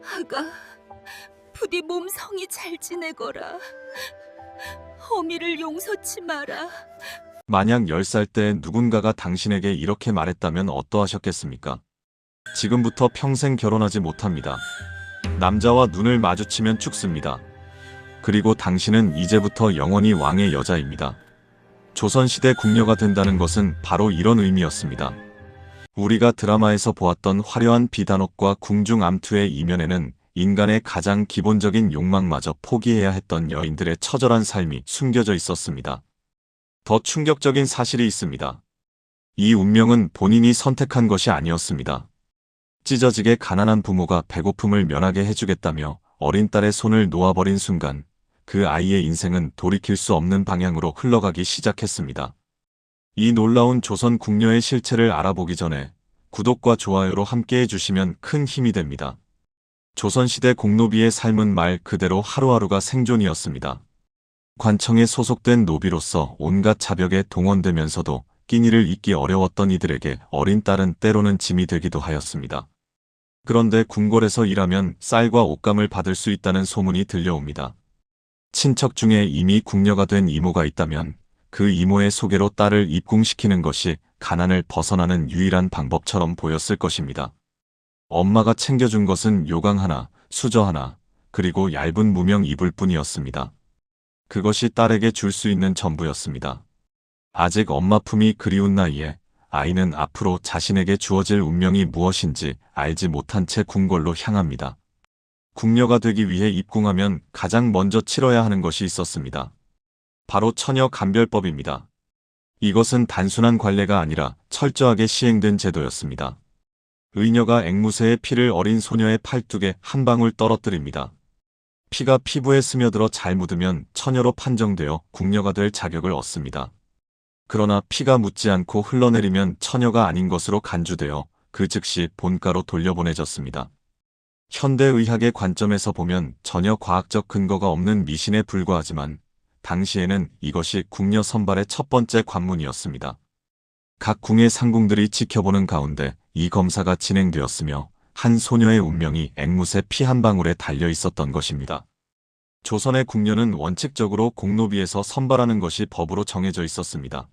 아가, 부디 몸 성이 잘 지내거라. 어미를 용서치 마라. 만약 10살 때 누군가가 당신에게 이렇게 말했다면 어떠하셨겠습니까? 지금부터 평생 결혼하지 못합니다. 남자와 눈을 마주치면 죽습니다. 그리고 당신은 이제부터 영원히 왕의 여자입니다. 조선시대 궁녀가 된다는 것은 바로 이런 의미였습니다. 우리가 드라마에서 보았던 화려한 비단옥과 궁중 암투의 이면에는 인간의 가장 기본적인 욕망마저 포기해야 했던 여인들의 처절한 삶이 숨겨져 있었습니다. 더 충격적인 사실이 있습니다. 이 운명은 본인이 선택한 것이 아니었습니다. 찢어지게 가난한 부모가 배고픔을 면하게 해주겠다며 어린 딸의 손을 놓아버린 순간 그 아이의 인생은 돌이킬 수 없는 방향으로 흘러가기 시작했습니다. 이 놀라운 조선 궁녀의 실체를 알아보기 전에 구독과 좋아요로 함께해 주시면 큰 힘이 됩니다. 조선시대 공노비의 삶은 말 그대로 하루하루가 생존이었습니다. 관청에 소속된 노비로서 온갖 자벽에 동원되면서도 끼니를 잇기 어려웠던 이들에게 어린 딸은 때로는 짐이 되기도 하였습니다. 그런데 궁궐에서 일하면 쌀과 옷감을 받을 수 있다는 소문이 들려옵니다. 친척 중에 이미 궁녀가 된 이모가 있다면 그 이모의 소개로 딸을 입궁시키는 것이 가난을 벗어나는 유일한 방법처럼 보였을 것입니다. 엄마가 챙겨준 것은 요강 하나, 수저 하나, 그리고 얇은 무명 이불 뿐이었습니다. 그것이 딸에게 줄 수 있는 전부였습니다. 아직 엄마 품이 그리운 나이에 아이는 앞으로 자신에게 주어질 운명이 무엇인지 알지 못한 채 궁궐로 향합니다. 궁녀가 되기 위해 입궁하면 가장 먼저 치러야 하는 것이 있었습니다. 바로 처녀 감별법입니다. 이것은 단순한 관례가 아니라 철저하게 시행된 제도였습니다. 의녀가 앵무새의 피를 어린 소녀의 팔뚝에 한 방울 떨어뜨립니다. 피가 피부에 스며들어 잘 묻으면 처녀로 판정되어 궁녀가 될 자격을 얻습니다. 그러나 피가 묻지 않고 흘러내리면 처녀가 아닌 것으로 간주되어 그 즉시 본가로 돌려보내졌습니다. 현대의학의 관점에서 보면 전혀 과학적 근거가 없는 미신에 불과하지만 당시에는 이것이 궁녀 선발의 첫 번째 관문이었습니다. 각 궁의 상궁들이 지켜보는 가운데 이 검사가 진행되었으며 한 소녀의 운명이 앵무새 피 한 방울에 달려 있었던 것입니다. 조선의 궁녀는 원칙적으로 공노비에서 선발하는 것이 법으로 정해져 있었습니다.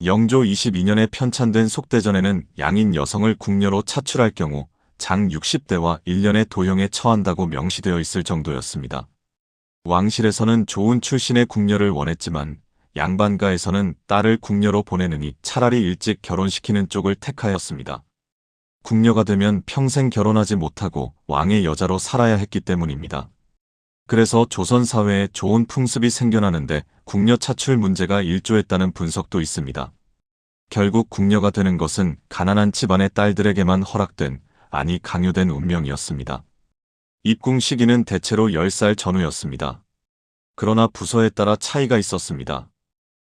영조 22년에 편찬된 속대전에는 양인 여성을 궁녀로 차출할 경우 장 60대와 1년의 도형에 처한다고 명시되어 있을 정도였습니다. 왕실에서는 좋은 출신의 궁녀를 원했지만 양반가에서는 딸을 궁녀로 보내느니 차라리 일찍 결혼시키는 쪽을 택하였습니다. 궁녀가 되면 평생 결혼하지 못하고 왕의 여자로 살아야 했기 때문입니다. 그래서 조선 사회에 좋은 풍습이 생겨나는데 궁녀 차출 문제가 일조했다는 분석도 있습니다. 결국 궁녀가 되는 것은 가난한 집안의 딸들에게만 허락된, 아니 강요된 운명이었습니다. 입궁 시기는 대체로 10살 전후였습니다. 그러나 부서에 따라 차이가 있었습니다.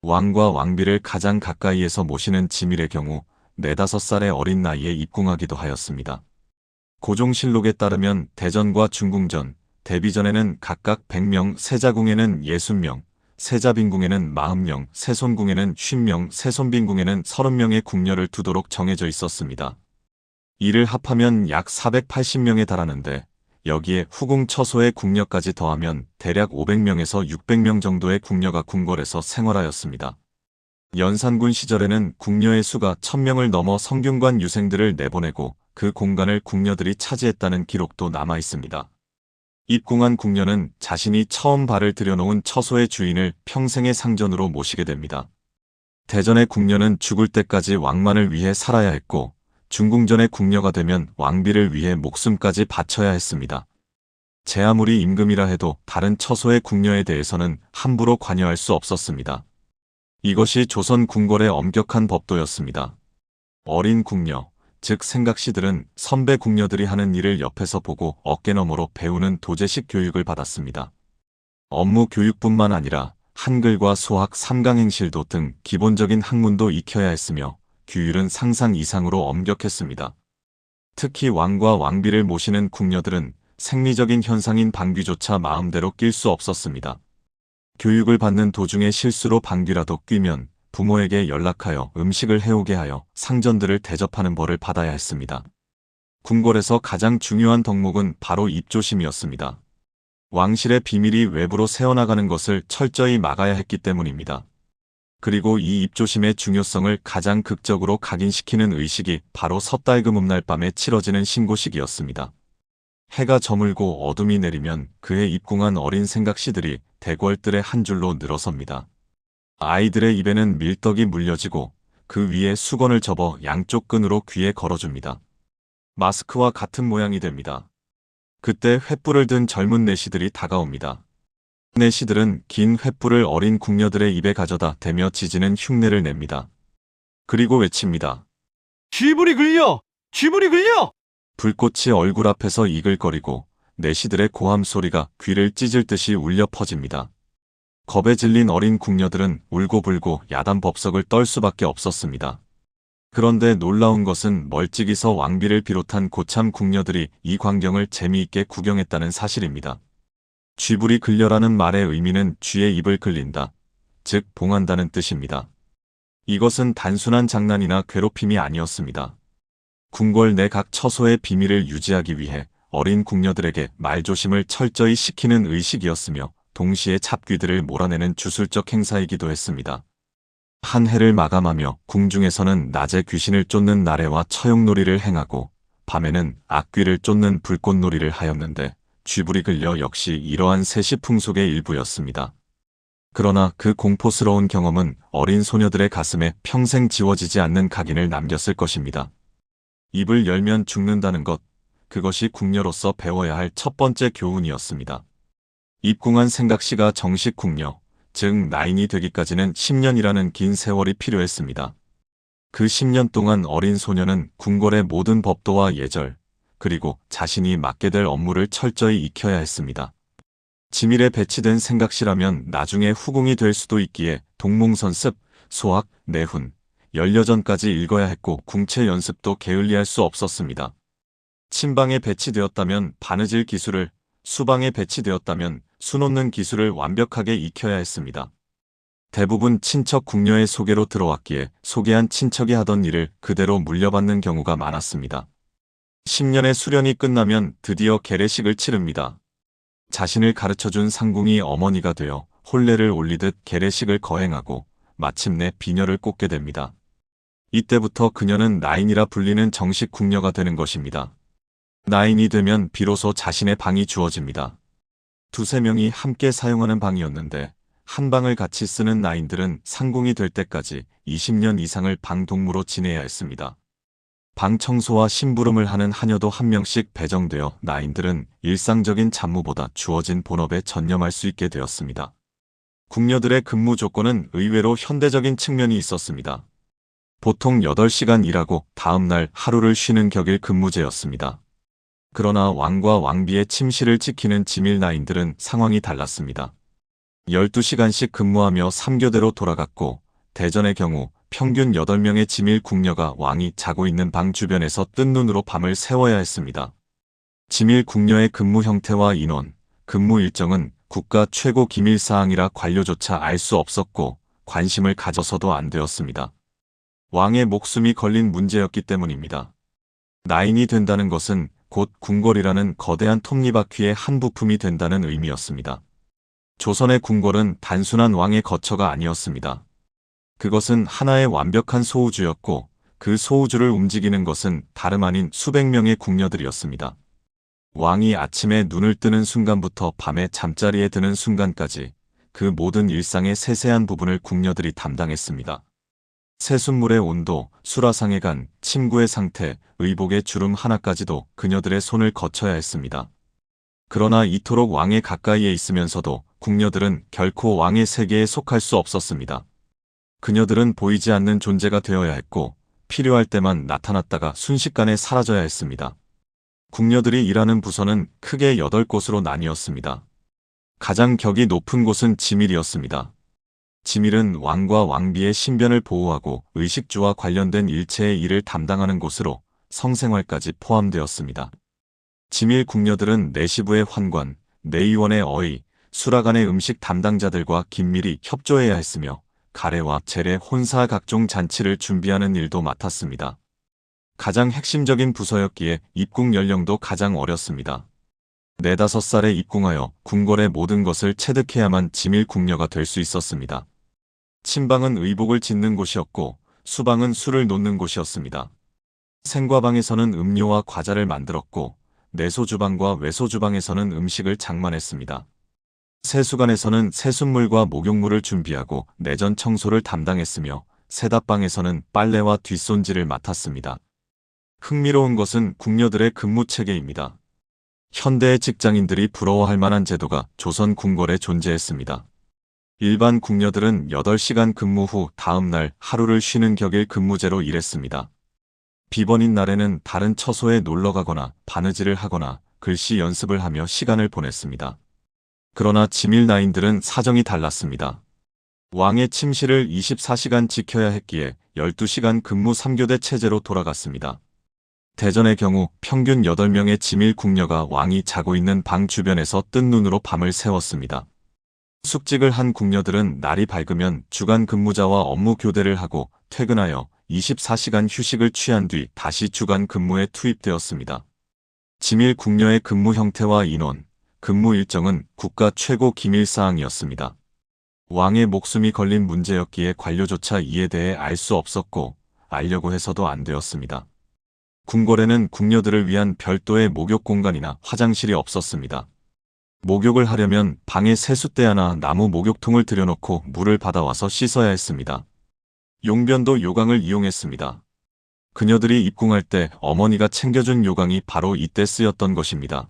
왕과 왕비를 가장 가까이에서 모시는 지밀의 경우 4~5살의 어린 나이에 입궁하기도 하였습니다. 고종실록에 따르면 대전과 중궁전, 대비전에는 각각 100명, 세자궁에는 60명, 세자빈궁에는 40명, 세손궁에는 50명, 세손빈궁에는 30명의 궁녀를 두도록 정해져 있었습니다. 이를 합하면 약 480명에 달하는데 여기에 후궁 처소의 궁녀까지 더하면 대략 500명에서 600명 정도의 궁녀가 궁궐에서 생활하였습니다. 연산군 시절에는 궁녀의 수가 1000명을 넘어 성균관 유생들을 내보내고 그 공간을 궁녀들이 차지했다는 기록도 남아 있습니다. 입궁한 궁녀는 자신이 처음 발을 들여놓은 처소의 주인을 평생의 상전으로 모시게 됩니다. 대전의 궁녀는 죽을 때까지 왕만을 위해 살아야 했고 중궁전의 궁녀가 되면 왕비를 위해 목숨까지 바쳐야 했습니다. 제 아무리 임금이라 해도 다른 처소의 궁녀에 대해서는 함부로 관여할 수 없었습니다. 이것이 조선 궁궐의 엄격한 법도였습니다. 어린 궁녀, 즉 생각시들은 선배 궁녀들이 하는 일을 옆에서 보고 어깨너머로 배우는 도제식 교육을 받았습니다. 업무 교육뿐만 아니라 한글과 수학, 삼강행실도 등 기본적인 학문도 익혀야 했으며 규율은 상상 이상으로 엄격했습니다. 특히 왕과 왕비를 모시는 궁녀들은 생리적인 현상인 방귀조차 마음대로 낄 수 없었습니다. 교육을 받는 도중에 실수로 방귀라도 뀌면 부모에게 연락하여 음식을 해오게 하여 상전들을 대접하는 벌을 받아야 했습니다. 궁궐에서 가장 중요한 덕목은 바로 입조심이었습니다. 왕실의 비밀이 외부로 새어나가는 것을 철저히 막아야 했기 때문입니다. 그리고 이 입조심의 중요성을 가장 극적으로 각인시키는 의식이 바로 섣달 금음날 밤에 치러지는 신고식이었습니다. 해가 저물고 어둠이 내리면 그해 입궁한 어린 생각씨들이 대궐들의 한 줄로 늘어섭니다. 아이들의 입에는 밀떡이 물려지고 그 위에 수건을 접어 양쪽 끈으로 귀에 걸어줍니다. 마스크와 같은 모양이 됩니다. 그때 횃불을 든 젊은 내시들이 다가옵니다. 내시들은 긴 횃불을 어린 궁녀들의 입에 가져다 대며 지지는 흉내를 냅니다. 그리고 외칩니다. 쥐불이 글려! 쥐불이 글려! 불꽃이 얼굴 앞에서 이글거리고 내시들의 고함 소리가 귀를 찢을 듯이 울려 퍼집니다. 겁에 질린 어린 궁녀들은 울고불고 야단 법석을 떨 수밖에 없었습니다. 그런데 놀라운 것은 멀찍이서 왕비를 비롯한 고참 궁녀들이 이 광경을 재미있게 구경했다는 사실입니다. 쥐불이 글려라는 말의 의미는 쥐의 입을 글린다, 즉 봉한다는 뜻입니다. 이것은 단순한 장난이나 괴롭힘이 아니었습니다. 궁궐 내 각 처소의 비밀을 유지하기 위해 어린 궁녀들에게 말조심을 철저히 시키는 의식이었으며 동시에 잡귀들을 몰아내는 주술적 행사이기도 했습니다. 한 해를 마감하며 궁중에서는 낮에 귀신을 쫓는 나래와 처용놀이를 행하고 밤에는 악귀를 쫓는 불꽃놀이를 하였는데 쥐불이 글려 역시 이러한 세시 풍속의 일부였습니다. 그러나 그 공포스러운 경험은 어린 소녀들의 가슴에 평생 지워지지 않는 각인을 남겼을 것입니다. 입을 열면 죽는다는 것, 그것이 궁녀로서 배워야 할 첫 번째 교훈이었습니다. 입궁한 생각씨가 정식 궁녀, 즉 나인이 되기까지는 10년이라는 긴 세월이 필요했습니다. 그 10년 동안 어린 소녀는 궁궐의 모든 법도와 예절, 그리고 자신이 맡게 될 업무를 철저히 익혀야 했습니다. 지밀에 배치된 생각씨라면 나중에 후궁이 될 수도 있기에 동몽선습, 소학, 내훈, 연려전까지 읽어야 했고 궁체 연습도 게을리할 수 없었습니다. 침방에 배치되었다면 바느질 기술을, 수방에 배치되었다면 수놓는 기술을 완벽하게 익혀야 했습니다. 대부분 친척 궁녀의 소개로 들어왔기에 소개한 친척이 하던 일을 그대로 물려받는 경우가 많았습니다. 10년의 수련이 끝나면 드디어 계례식을 치릅니다. 자신을 가르쳐준 상궁이 어머니가 되어 혼례를 올리듯 계례식을 거행하고 마침내 비녀를 꽂게 됩니다. 이때부터 그녀는 나인이라 불리는 정식 궁녀가 되는 것입니다. 나인이 되면 비로소 자신의 방이 주어집니다. 두세 명이 함께 사용하는 방이었는데 한 방을 같이 쓰는 나인들은 상궁이 될 때까지 20년 이상을 방 동무로 지내야 했습니다. 방 청소와 심부름을 하는 하녀도 한 명씩 배정되어 나인들은 일상적인 잡무보다 주어진 본업에 전념할 수 있게 되었습니다. 궁녀들의 근무 조건은 의외로 현대적인 측면이 있었습니다. 보통 8시간 일하고 다음날 하루를 쉬는 격일 근무제였습니다. 그러나 왕과 왕비의 침실을 지키는 지밀 나인들은 상황이 달랐습니다. 12시간씩 근무하며 3교대로 돌아갔고 대전의 경우 평균 8명의 지밀 궁녀가 왕이 자고 있는 방 주변에서 뜬 눈으로 밤을 새워야 했습니다. 지밀 궁녀의 근무 형태와 인원, 근무 일정은 국가 최고 기밀사항이라 관료조차 알 수 없었고 관심을 가져서도 안 되었습니다. 왕의 목숨이 걸린 문제였기 때문입니다. 나인이 된다는 것은 곧 궁궐이라는 거대한 톱니바퀴의 한 부품이 된다는 의미였습니다. 조선의 궁궐은 단순한 왕의 거처가 아니었습니다. 그것은 하나의 완벽한 소우주였고 그 소우주를 움직이는 것은 다름 아닌 수백 명의 궁녀들이었습니다. 왕이 아침에 눈을 뜨는 순간부터 밤에 잠자리에 드는 순간까지 그 모든 일상의 세세한 부분을 궁녀들이 담당했습니다. 새순물의 온도, 수라상의 간, 침구의 상태, 의복의 주름 하나까지도 그녀들의 손을 거쳐야 했습니다. 그러나 이토록 왕의 가까이에 있으면서도 궁녀들은 결코 왕의 세계에 속할 수 없었습니다. 그녀들은 보이지 않는 존재가 되어야 했고 필요할 때만 나타났다가 순식간에 사라져야 했습니다. 궁녀들이 일하는 부서는 크게 8곳으로 나뉘었습니다. 가장 격이 높은 곳은 지밀이었습니다. 지밀은 왕과 왕비의 신변을 보호하고 의식주와 관련된 일체의 일을 담당하는 곳으로 성생활까지 포함되었습니다. 지밀 궁녀들은 내시부의 환관, 내의원의 어의, 수라간의 음식 담당자들과 긴밀히 협조해야 했으며 가래와 재래, 혼사 각종 잔치를 준비하는 일도 맡았습니다. 가장 핵심적인 부서였기에 입궁 연령도 가장 어렸습니다. 4, 5살에 입궁하여 궁궐의 모든 것을 체득해야만 지밀 궁녀가 될 수 있었습니다. 침방은 의복을 짓는 곳이었고 수방은 술을 놓는 곳이었습니다. 생과방에서는 음료와 과자를 만들었고 내소주방과 외소주방에서는 음식을 장만했습니다. 세수관에서는 세숫물과 목욕물을 준비하고 내전 청소를 담당했으며 세답방에서는 빨래와 뒷손질을 맡았습니다. 흥미로운 것은 궁녀들의 근무 체계입니다. 현대의 직장인들이 부러워할 만한 제도가 조선 궁궐에 존재했습니다. 일반 궁녀들은 8시간 근무 후 다음 날 하루를 쉬는 격일 근무제로 일했습니다. 비번인 날에는 다른 처소에 놀러가거나 바느질을 하거나 글씨 연습을 하며 시간을 보냈습니다. 그러나 지밀 나인들은 사정이 달랐습니다. 왕의 침실을 24시간 지켜야 했기에 12시간 근무 3교대 체제로 돌아갔습니다. 대전의 경우 평균 8명의 지밀 궁녀가 왕이 자고 있는 방 주변에서 뜬 눈으로 밤을 새웠습니다. 숙직을 한 궁녀들은 날이 밝으면 주간 근무자와 업무 교대를 하고 퇴근하여 24시간 휴식을 취한 뒤 다시 주간 근무에 투입되었습니다. 지밀 궁녀의 근무 형태와 인원, 근무 일정은 국가 최고 기밀사항이었습니다. 왕의 목숨이 걸린 문제였기에 관료조차 이에 대해 알 수 없었고 알려고 해서도 안 되었습니다. 궁궐에는 궁녀들을 위한 별도의 목욕 공간이나 화장실이 없었습니다. 목욕을 하려면 방에 세숫대 하나 나무 목욕통을 들여놓고 물을 받아와서 씻어야 했습니다. 용변도 요강을 이용했습니다. 그녀들이 입궁할 때 어머니가 챙겨준 요강이 바로 이때 쓰였던 것입니다.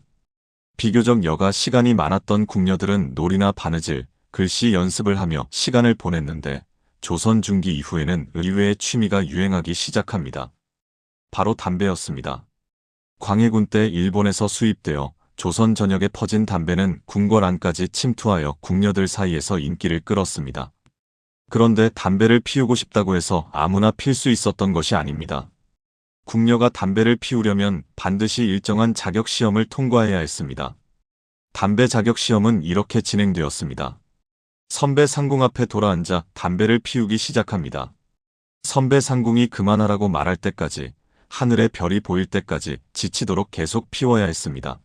비교적 여가 시간이 많았던 궁녀들은 놀이나 바느질, 글씨 연습을 하며 시간을 보냈는데 조선 중기 이후에는 의외의 취미가 유행하기 시작합니다. 바로 담배였습니다. 광해군 때 일본에서 수입되어 조선 전역에 퍼진 담배는 궁궐 안까지 침투하여 궁녀들 사이에서 인기를 끌었습니다. 그런데 담배를 피우고 싶다고 해서 아무나 필 수 있었던 것이 아닙니다. 궁녀가 담배를 피우려면 반드시 일정한 자격시험을 통과해야 했습니다. 담배 자격시험은 이렇게 진행되었습니다. 선배 상궁 앞에 돌아앉아 담배를 피우기 시작합니다. 선배 상궁이 그만하라고 말할 때까지, 하늘의 별이 보일 때까지 지치도록 계속 피워야 했습니다.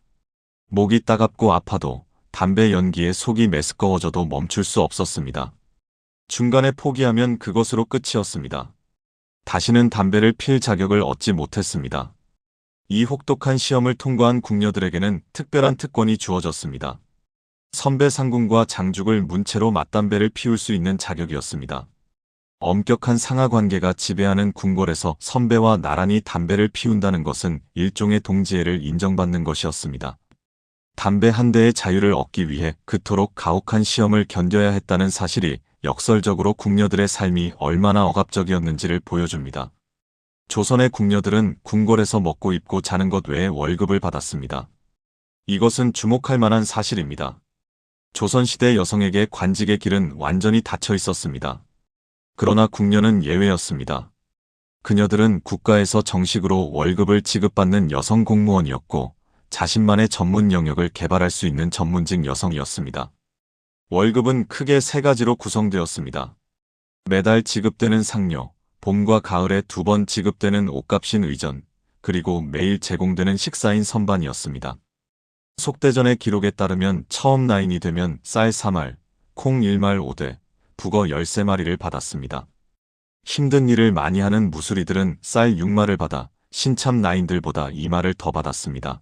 목이 따갑고 아파도 담배 연기에 속이 메스꺼워져도 멈출 수 없었습니다. 중간에 포기하면 그것으로 끝이었습니다. 다시는 담배를 필 자격을 얻지 못했습니다. 이 혹독한 시험을 통과한 궁녀들에게는 특별한 특권이 주어졌습니다. 선배 상궁과 장죽을 문채로 맞담배를 피울 수 있는 자격이었습니다. 엄격한 상하 관계가 지배하는 궁궐에서 선배와 나란히 담배를 피운다는 것은 일종의 동지애를 인정받는 것이었습니다. 담배 한 대의 자유를 얻기 위해 그토록 가혹한 시험을 견뎌야 했다는 사실이 역설적으로 궁녀들의 삶이 얼마나 억압적이었는지를 보여줍니다. 조선의 궁녀들은 궁궐에서 먹고 입고 자는 것 외에 월급을 받았습니다. 이것은 주목할 만한 사실입니다. 조선시대 여성에게 관직의 길은 완전히 닫혀 있었습니다. 그러나 궁녀는 예외였습니다. 그녀들은 국가에서 정식으로 월급을 지급받는 여성 공무원이었고 자신만의 전문 영역을 개발할 수 있는 전문직 여성이었습니다. 월급은 크게 3가지로 구성되었습니다. 매달 지급되는 상료, 봄과 가을에 2번 지급되는 옷값인 의전, 그리고 매일 제공되는 식사인 선반이었습니다. 속대전의 기록에 따르면 처음 나인이 되면 쌀 3알, 콩 1말 5대, 북어 13마리를 받았습니다. 힘든 일을 많이 하는 무수리들은 쌀 6말을 받아 신참 나인들보다 2말을 더 받았습니다.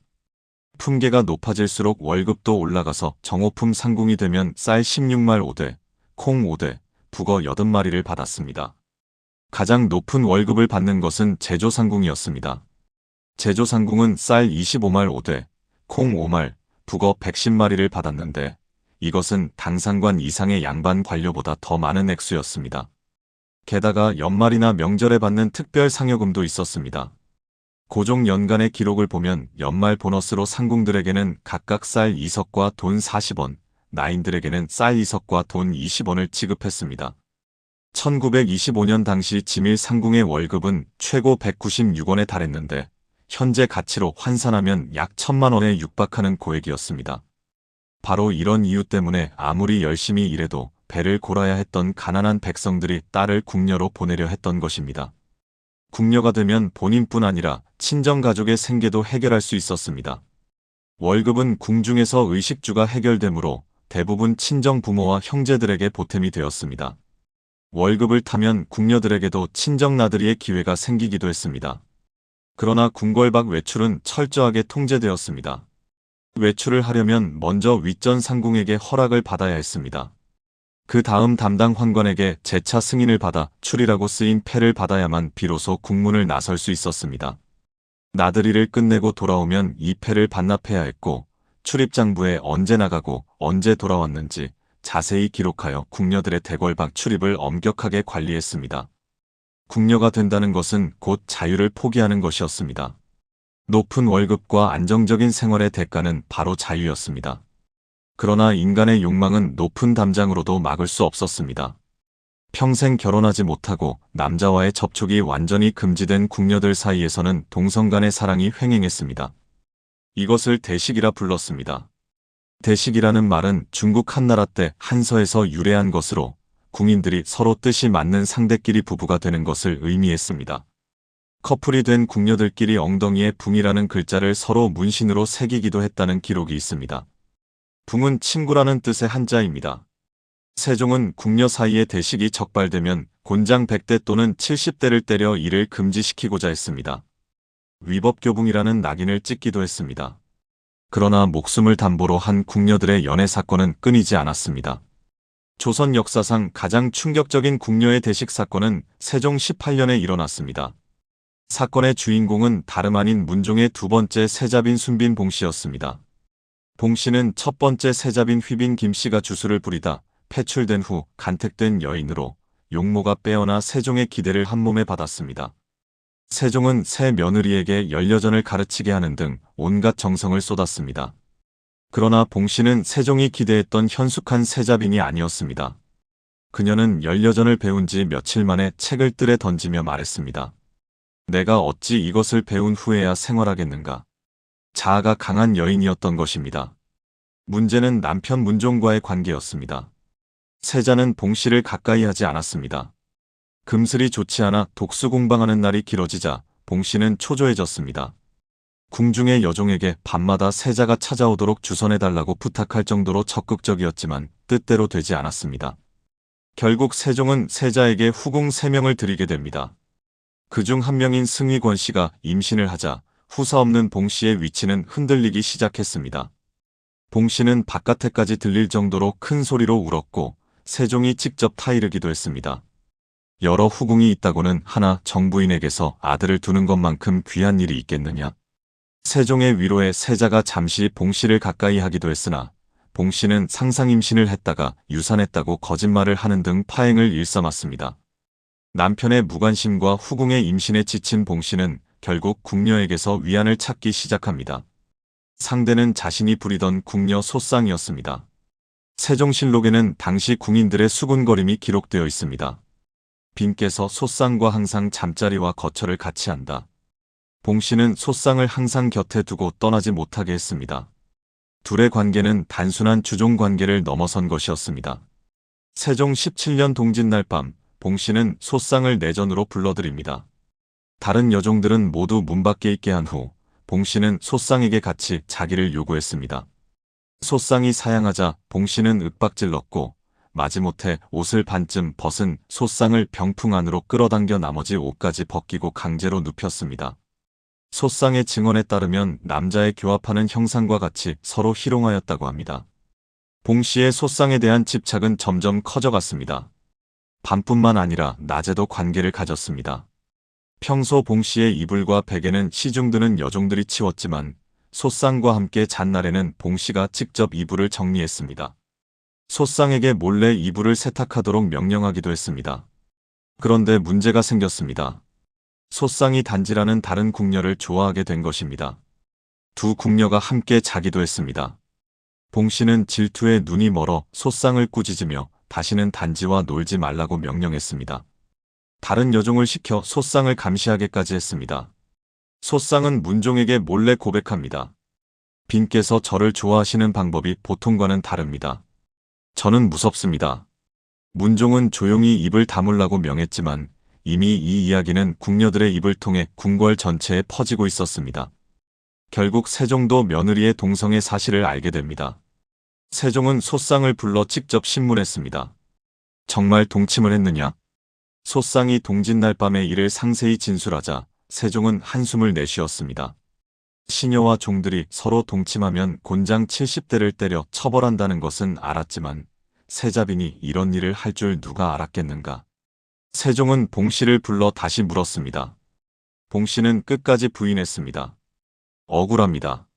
품계가 높아질수록 월급도 올라가서 정오품 상궁이 되면 쌀 16말 5대, 콩 5대, 북어 80마리를 받았습니다. 가장 높은 월급을 받는 것은 제조상궁이었습니다. 제조상궁은 쌀 25말 5대, 콩 5말, 북어 110마리를 받았는데 이것은 당상관 이상의 양반 관료보다 더 많은 액수였습니다. 게다가 연말이나 명절에 받는 특별 상여금도 있었습니다. 고종 연간의 기록을 보면 연말 보너스로 상궁들에게는 각각 쌀 2석과 돈 40원, 나인들에게는 쌀 2석과 돈 20원을 지급했습니다. 1925년 당시 지밀 상궁의 월급은 최고 196원에 달했는데 현재 가치로 환산하면 약 1000만 원에 육박하는 고액이었습니다. 바로 이런 이유 때문에 아무리 열심히 일해도 배를 골아야 했던 가난한 백성들이 딸을 궁녀로 보내려 했던 것입니다. 궁녀가 되면 본인뿐 아니라 친정가족의 생계도 해결할 수 있었습니다. 월급은 궁중에서 의식주가 해결되므로 대부분 친정 부모와 형제들에게 보탬이 되었습니다. 월급을 타면 궁녀들에게도 친정 나들이의 기회가 생기기도 했습니다. 그러나 궁궐 밖 외출은 철저하게 통제되었습니다. 외출을 하려면 먼저 윗전 상궁에게 허락을 받아야 했습니다. 그 다음 담당 환관에게 재차 승인을 받아 출이라고 쓰인 패를 받아야만 비로소 국문을 나설 수 있었습니다. 나들이를 끝내고 돌아오면 이 패를 반납해야 했고 출입장부에 언제 나가고 언제 돌아왔는지 자세히 기록하여 궁녀들의 대궐 밖 출입을 엄격하게 관리했습니다. 궁녀가 된다는 것은 곧 자유를 포기하는 것이었습니다. 높은 월급과 안정적인 생활의 대가는 바로 자유였습니다. 그러나 인간의 욕망은 높은 담장으로도 막을 수 없었습니다. 평생 결혼하지 못하고 남자와의 접촉이 완전히 금지된 궁녀들 사이에서는 동성 간의 사랑이 횡행했습니다. 이것을 대식이라 불렀습니다. 대식이라는 말은 중국 한나라 때 한서에서 유래한 것으로 궁인들이 서로 뜻이 맞는 상대끼리 부부가 되는 것을 의미했습니다. 커플이 된 궁녀들끼리 엉덩이에 붕이라는 글자를 서로 문신으로 새기기도 했다는 기록이 있습니다. 붕은 친구라는 뜻의 한자입니다. 세종은 궁녀 사이에 대식이 적발되면 곤장 100대 또는 70대를 때려 이를 금지시키고자 했습니다. 위법교붕이라는 낙인을 찍기도 했습니다. 그러나 목숨을 담보로 한 궁녀들의 연애 사건은 끊이지 않았습니다. 조선 역사상 가장 충격적인 궁녀의 대식 사건은 세종 18년에 일어났습니다. 사건의 주인공은 다름 아닌 문종의 두 번째 세자빈 순빈 봉씨였습니다. 봉씨는 첫 번째 세자빈 휘빈 김씨가 주술을 부리다 패출된 후 간택된 여인으로 용모가 빼어나 세종의 기대를 한몸에 받았습니다. 세종은 새 며느리에게 연려전을 가르치게 하는 등 온갖 정성을 쏟았습니다. 그러나 봉씨는 세종이 기대했던 현숙한 세자빈이 아니었습니다. 그녀는 연려전을 배운 지 며칠 만에 책을 뜰에 던지며 말했습니다. 내가 어찌 이것을 배운 후에야 생활하겠는가. 자아가 강한 여인이었던 것입니다. 문제는 남편 문종과의 관계였습니다. 세자는 봉씨를 가까이 하지 않았습니다. 금슬이 좋지 않아 독수 공방하는 날이 길어지자 봉씨는 초조해졌습니다. 궁중의 여종에게 밤마다 세자가 찾아오도록 주선해달라고 부탁할 정도로 적극적이었지만 뜻대로 되지 않았습니다. 결국 세종은 세자에게 후궁 3명을 드리게 됩니다. 그중 한 명인 승위권 씨가 임신을 하자 후사 없는 봉씨의 위치는 흔들리기 시작했습니다. 봉씨는 바깥에까지 들릴 정도로 큰 소리로 울었고 세종이 직접 타이르기도 했습니다. 여러 후궁이 있다고는 하나 정부인에게서 아들을 두는 것만큼 귀한 일이 있겠느냐. 세종의 위로에 세자가 잠시 봉씨를 가까이 하기도 했으나 봉씨는 상상 임신을 했다가 유산했다고 거짓말을 하는 등 파행을 일삼았습니다. 남편의 무관심과 후궁의 임신에 지친 봉씨는 결국 궁녀에게서 위안을 찾기 시작합니다. 상대는 자신이 부리던 궁녀 소쌍이었습니다. 세종실록에는 당시 궁인들의 수군거림이 기록되어 있습니다. 빈께서 소쌍과 항상 잠자리와 거처를 같이 한다. 봉씨는 소쌍을 항상 곁에 두고 떠나지 못하게 했습니다. 둘의 관계는 단순한 주종 관계를 넘어선 것이었습니다. 세종 17년 동짓날 밤 봉씨는 소쌍을 내전으로 불러들입니다. 다른 여종들은 모두 문 밖에 있게 한 후 봉씨는 소쌍에게 같이 자기를 요구했습니다. 소쌍이 사양하자 봉씨는 윽박질렀고 마지못해 옷을 반쯤 벗은 소쌍을 병풍 안으로 끌어당겨 나머지 옷까지 벗기고 강제로 눕혔습니다. 소쌍의 증언에 따르면 남자의 교합하는 형상과 같이 서로 희롱하였다고 합니다. 봉씨의 소쌍에 대한 집착은 점점 커져갔습니다. 밤뿐만 아니라 낮에도 관계를 가졌습니다. 평소 봉씨의 이불과 베개는 시중드는 여종들이 치웠지만 소쌍과 함께 잔 날에는 봉씨가 직접 이불을 정리했습니다. 소쌍에게 몰래 이불을 세탁하도록 명령하기도 했습니다. 그런데 문제가 생겼습니다. 소쌍이 단지라는 다른 궁녀를 좋아하게 된 것입니다. 두 궁녀가 함께 자기도 했습니다. 봉씨는 질투에 눈이 멀어 소쌍을 꾸짖으며 다시는 단지와 놀지 말라고 명령했습니다. 다른 여종을 시켜 소쌍을 감시하게까지 했습니다. 소쌍은 문종에게 몰래 고백합니다. 빈께서 저를 좋아하시는 방법이 보통과는 다릅니다. 저는 무섭습니다. 문종은 조용히 입을 다물라고 명했지만 이미 이 이야기는 궁녀들의 입을 통해 궁궐 전체에 퍼지고 있었습니다. 결국 세종도 며느리의 동성의 사실을 알게 됩니다. 세종은 소상을 불러 직접 신문했습니다. 정말 동침을 했느냐? 소상이 동짓날 밤의 일을 상세히 진술하자 세종은 한숨을 내쉬었습니다. 시녀와 종들이 서로 동침하면 곤장 70대를 때려 처벌한다는 것은 알았지만 세자빈이 이런 일을 할 줄 누가 알았겠는가? 세종은 봉씨를 불러 다시 물었습니다. 봉씨는 끝까지 부인했습니다. 억울합니다.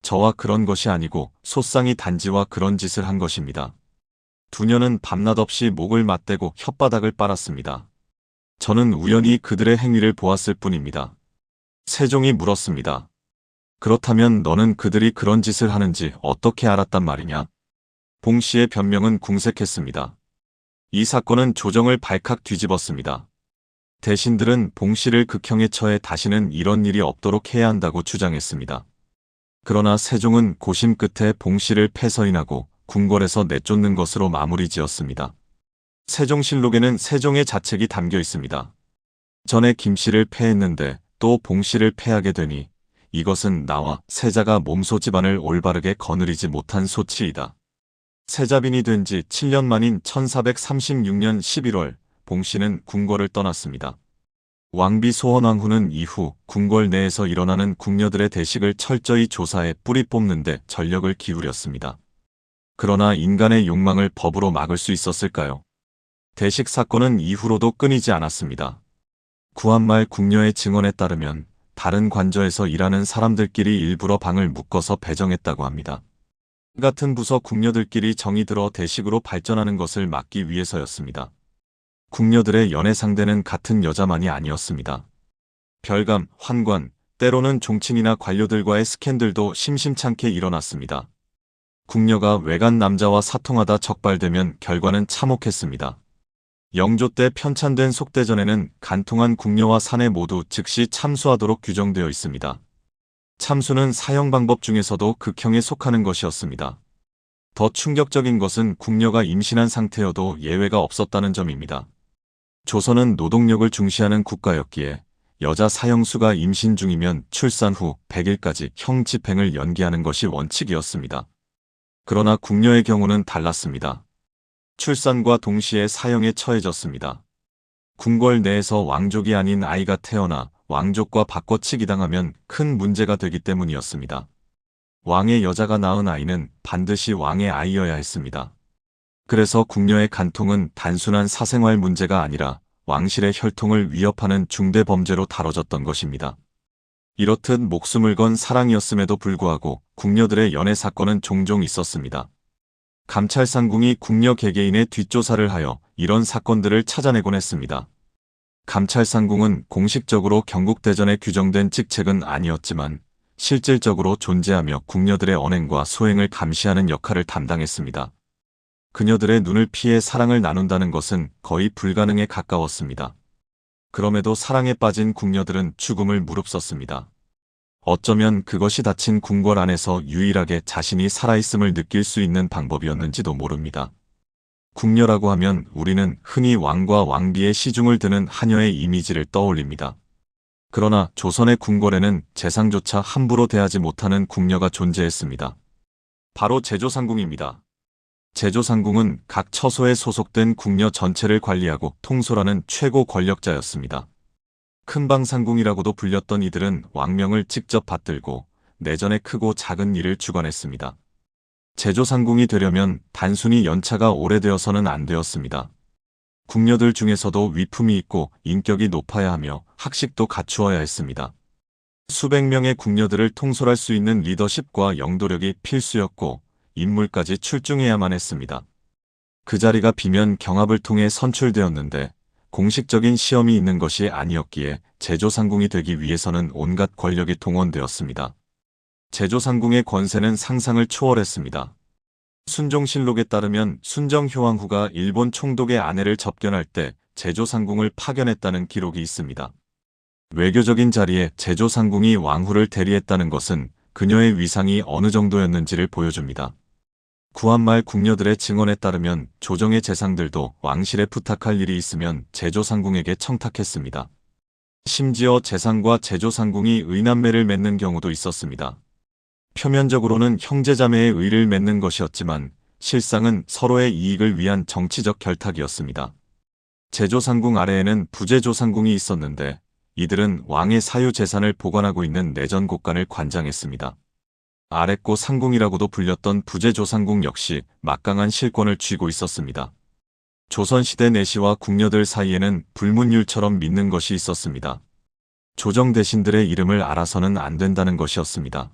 저와 그런 것이 아니고 소상이 단지와 그런 짓을 한 것입니다. 두녀는 밤낮 없이 목을 맞대고 혓바닥을 빨았습니다. 저는 우연히 그들의 행위를 보았을 뿐입니다. 세종이 물었습니다. 그렇다면 너는 그들이 그런 짓을 하는지 어떻게 알았단 말이냐? 봉씨의 변명은 궁색했습니다. 이 사건은 조정을 발칵 뒤집었습니다. 대신들은 봉씨를 극형에 처해 다시는 이런 일이 없도록 해야 한다고 주장했습니다. 그러나 세종은 고심 끝에 봉씨를 패서인하고 궁궐에서 내쫓는 것으로 마무리 지었습니다. 세종실록에는 세종의 자책이 담겨 있습니다. 전에 김씨를 패했는데 또 봉씨를 패하게 되니 이것은 나와 세자가 몸소 집안을 올바르게 거느리지 못한 소치이다. 세자빈이 된 지 7년 만인 1436년 11월 봉씨는 궁궐을 떠났습니다. 왕비 소헌왕후는 이후 궁궐 내에서 일어나는 궁녀들의 대식을 철저히 조사해 뿌리 뽑는 데 전력을 기울였습니다. 그러나 인간의 욕망을 법으로 막을 수 있었을까요? 대식 사건은 이후로도 끊이지 않았습니다. 구한말 궁녀의 증언에 따르면 다른 관저에서 일하는 사람들끼리 일부러 방을 묶어서 배정했다고 합니다. 같은 부서 궁녀들끼리 정이 들어 대식으로 발전하는 것을 막기 위해서였습니다. 궁녀들의 연애 상대는 같은 여자만이 아니었습니다. 별감, 환관, 때로는 종친이나 관료들과의 스캔들도 심심찮게 일어났습니다. 궁녀가 외간 남자와 사통하다 적발되면 결과는 참혹했습니다. 영조 때 편찬된 속대전에는 간통한 궁녀와 사내 모두 즉시 참수하도록 규정되어 있습니다. 참수는 사형 방법 중에서도 극형에 속하는 것이었습니다. 더 충격적인 것은 궁녀가 임신한 상태여도 예외가 없었다는 점입니다. 조선은 노동력을 중시하는 국가였기에 여자 사형수가 임신 중이면 출산 후 100일까지 형 집행을 연기하는 것이 원칙이었습니다. 그러나 궁녀의 경우는 달랐습니다. 출산과 동시에 사형에 처해졌습니다. 궁궐 내에서 왕족이 아닌 아이가 태어나 왕족과 바꿔치기 당하면 큰 문제가 되기 때문이었습니다. 왕의 여자가 낳은 아이는 반드시 왕의 아이여야 했습니다. 그래서 궁녀의 간통은 단순한 사생활 문제가 아니라 왕실의 혈통을 위협하는 중대 범죄로 다뤄졌던 것입니다. 이렇듯 목숨을 건 사랑이었음에도 불구하고 궁녀들의 연애 사건은 종종 있었습니다. 감찰상궁이 궁녀 개개인의 뒷조사를 하여 이런 사건들을 찾아내곤 했습니다. 감찰상궁은 공식적으로 경국대전에 규정된 직책은 아니었지만 실질적으로 존재하며 궁녀들의 언행과 소행을 감시하는 역할을 담당했습니다. 그녀들의 눈을 피해 사랑을 나눈다는 것은 거의 불가능에 가까웠습니다. 그럼에도 사랑에 빠진 궁녀들은 죽음을 무릅썼습니다. 어쩌면 그것이 닫힌 궁궐 안에서 유일하게 자신이 살아있음을 느낄 수 있는 방법이었는지도 모릅니다. 궁녀라고 하면 우리는 흔히 왕과 왕비의 시중을 드는 하녀의 이미지를 떠올립니다. 그러나 조선의 궁궐에는 재상조차 함부로 대하지 못하는 궁녀가 존재했습니다. 바로 제조상궁입니다. 제조상궁은 각 처소에 소속된 궁녀 전체를 관리하고 통솔하는 최고 권력자였습니다. 큰방상궁이라고도 불렸던 이들은 왕명을 직접 받들고 내전에 크고 작은 일을 주관했습니다. 제조상궁이 되려면 단순히 연차가 오래되어서는 안 되었습니다. 궁녀들 중에서도 위품이 있고 인격이 높아야 하며 학식도 갖추어야 했습니다. 수백 명의 궁녀들을 통솔할 수 있는 리더십과 영도력이 필수였고 인물까지 출중해야만 했습니다. 그 자리가 비면 경합을 통해 선출되었는데 공식적인 시험이 있는 것이 아니었기에 제조상궁이 되기 위해서는 온갖 권력이 동원되었습니다. 제조상궁의 권세는 상상을 초월했습니다. 순종실록에 따르면 순정효왕후가 일본 총독의 아내를 접견할 때 제조상궁을 파견했다는 기록이 있습니다. 외교적인 자리에 제조상궁이 왕후를 대리했다는 것은 그녀의 위상이 어느 정도였는지를 보여줍니다. 구한말 궁녀들의 증언에 따르면 조정의 재상들도 왕실에 부탁할 일이 있으면 제조상궁에게 청탁했습니다. 심지어 재상과 제조상궁이 의남매를 맺는 경우도 있었습니다. 표면적으로는 형제자매의 의를 맺는 것이었지만 실상은 서로의 이익을 위한 정치적 결탁이었습니다. 제조상궁 아래에는 부제조상궁이 있었는데 이들은 왕의 사유 재산을 보관하고 있는 내전곡간을 관장했습니다. 아랫고 상궁이라고도 불렸던 부제조상궁 역시 막강한 실권을 쥐고 있었습니다. 조선시대 내시와 궁녀들 사이에는 불문율처럼 믿는 것이 있었습니다. 조정 대신들의 이름을 알아서는 안 된다는 것이었습니다.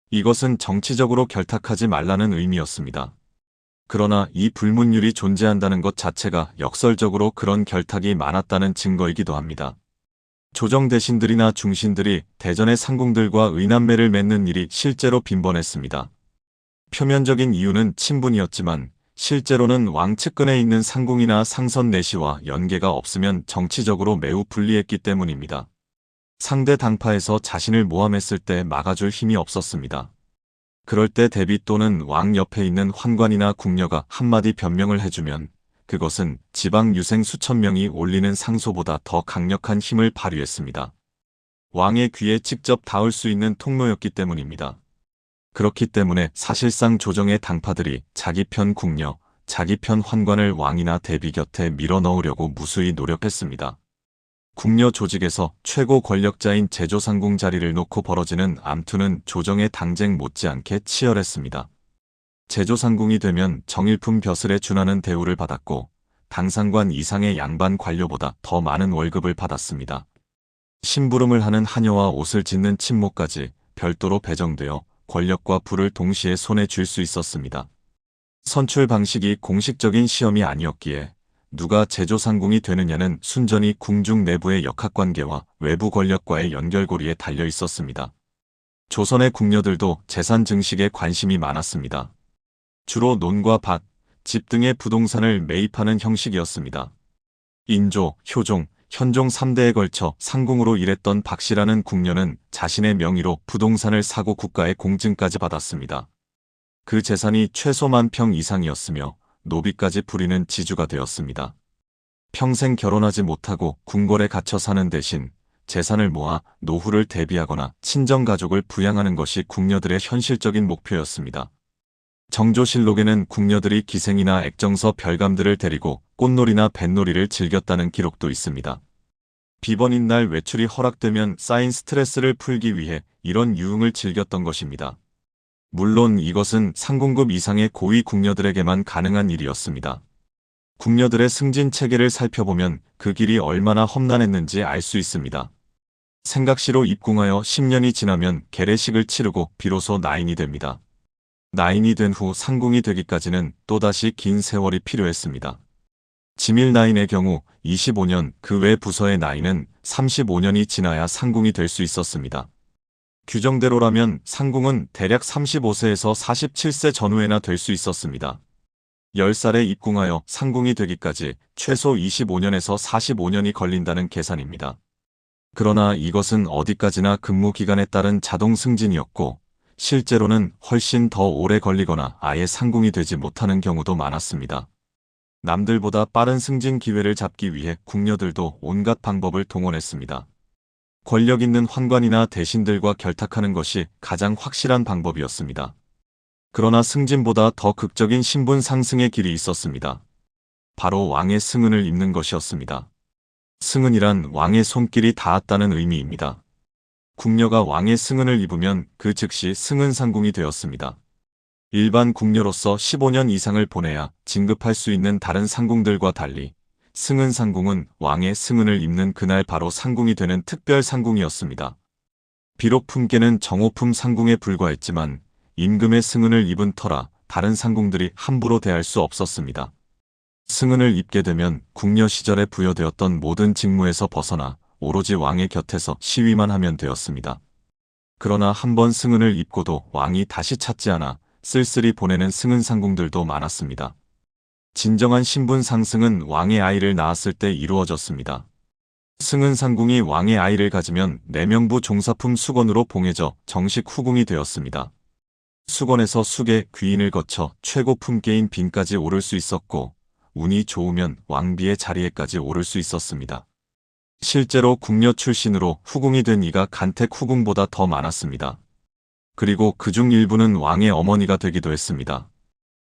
이것은 정치적으로 결탁하지 말라는 의미였습니다. 그러나 이 불문율이 존재한다는 것 자체가 역설적으로 그런 결탁이 많았다는 증거이기도 합니다. 조정 대신들이나 중신들이 대전의 상궁들과 의남매를 맺는 일이 실제로 빈번했습니다. 표면적인 이유는 친분이었지만 실제로는 왕 측근에 있는 상궁이나 상선 내시와 연계가 없으면 정치적으로 매우 불리했기 때문입니다. 상대 당파에서 자신을 모함했을 때 막아줄 힘이 없었습니다. 그럴 때 대비 또는 왕 옆에 있는 환관이나 궁녀가 한마디 변명을 해주면 그것은 지방 유생 수천 명이 올리는 상소보다 더 강력한 힘을 발휘했습니다. 왕의 귀에 직접 닿을 수 있는 통로였기 때문입니다. 그렇기 때문에 사실상 조정의 당파들이 자기 편 궁녀, 자기 편 환관을 왕이나 대비 곁에 밀어넣으려고 무수히 노력했습니다. 궁녀 조직에서 최고 권력자인 제조상궁 자리를 놓고 벌어지는 암투는 조정의 당쟁 못지않게 치열했습니다. 제조상궁이 되면 정일품 벼슬에 준하는 대우를 받았고 당상관 이상의 양반 관료보다 더 많은 월급을 받았습니다. 심부름을 하는 하녀와 옷을 짓는 친모까지 별도로 배정되어 권력과 부를 동시에 손에 쥘 수 있었습니다. 선출 방식이 공식적인 시험이 아니었기에 누가 제조상궁이 되느냐는 순전히 궁중 내부의 역학관계와 외부 권력과의 연결고리에 달려 있었습니다. 조선의 궁녀들도 재산 증식에 관심이 많았습니다. 주로 논과 밭, 집 등의 부동산을 매입하는 형식이었습니다. 인조, 효종, 현종 3대에 걸쳐 상궁으로 일했던 박씨라는 궁녀는 자신의 명의로 부동산을 사고 국가의 공증까지 받았습니다. 그 재산이 최소 10,000평 이상이었으며 노비까지 부리는 지주가 되었습니다. 평생 결혼하지 못하고 궁궐에 갇혀 사는 대신 재산을 모아 노후를 대비하거나 친정가족을 부양하는 것이 궁녀들의 현실적인 목표였습니다. 정조실록에는 궁녀들이 기생이나 액정서 별감들을 데리고 꽃놀이나 뱃놀이를 즐겼다는 기록도 있습니다. 비번인 날 외출이 허락되면 쌓인 스트레스를 풀기 위해 이런 유흥을 즐겼던 것입니다. 물론 이것은 상궁급 이상의 고위 궁녀들에게만 가능한 일이었습니다. 궁녀들의 승진 체계를 살펴보면 그 길이 얼마나 험난했는지 알 수 있습니다. 생각시로 입궁하여 10년이 지나면 계례식을 치르고 비로소 나인이 됩니다. 나인이 된 후 상궁이 되기까지는 또다시 긴 세월이 필요했습니다. 지밀 나인의 경우 25년, 그 외 부서의 나이는 35년이 지나야 상궁이 될 수 있었습니다. 규정대로라면 상궁은 대략 35세에서 47세 전후에나 될 수 있었습니다. 10살에 입궁하여 상궁이 되기까지 최소 25년에서 45년이 걸린다는 계산입니다. 그러나 이것은 어디까지나 근무 기간에 따른 자동 승진이었고 실제로는 훨씬 더 오래 걸리거나 아예 상궁이 되지 못하는 경우도 많았습니다. 남들보다 빠른 승진 기회를 잡기 위해 궁녀들도 온갖 방법을 동원했습니다. 권력 있는 환관이나 대신들과 결탁하는 것이 가장 확실한 방법이었습니다. 그러나 승진보다 더 극적인 신분 상승의 길이 있었습니다. 바로 왕의 승은을 입는 것이었습니다. 승은이란 왕의 손길이 닿았다는 의미입니다. 궁녀가 왕의 승은을 입으면 그 즉시 승은상궁이 되었습니다. 일반 궁녀로서 15년 이상을 보내야 진급할 수 있는 다른 상궁들과 달리 승은상궁은 왕의 승은을 입는 그날 바로 상궁이 되는 특별 상궁이었습니다. 비록 품계는 정오품 상궁에 불과했지만 임금의 승은을 입은 터라 다른 상궁들이 함부로 대할 수 없었습니다. 승은을 입게 되면 궁녀 시절에 부여되었던 모든 직무에서 벗어나 오로지 왕의 곁에서 시위만 하면 되었습니다. 그러나 한번 승은을 입고도 왕이 다시 찾지 않아 쓸쓸히 보내는 승은상궁들도 많았습니다. 진정한 신분 상승은 왕의 아이를 낳았을 때 이루어졌습니다. 승은상궁이 왕의 아이를 가지면 내명부 종사품 수건으로 봉해져 정식 후궁이 되었습니다. 수건에서 수계 귀인을 거쳐 최고 품계인 빈까지 오를 수 있었고 운이 좋으면 왕비의 자리에까지 오를 수 있었습니다. 실제로 궁녀 출신으로 후궁이 된 이가 간택 후궁보다 더 많았습니다. 그리고 그중 일부는 왕의 어머니가 되기도 했습니다.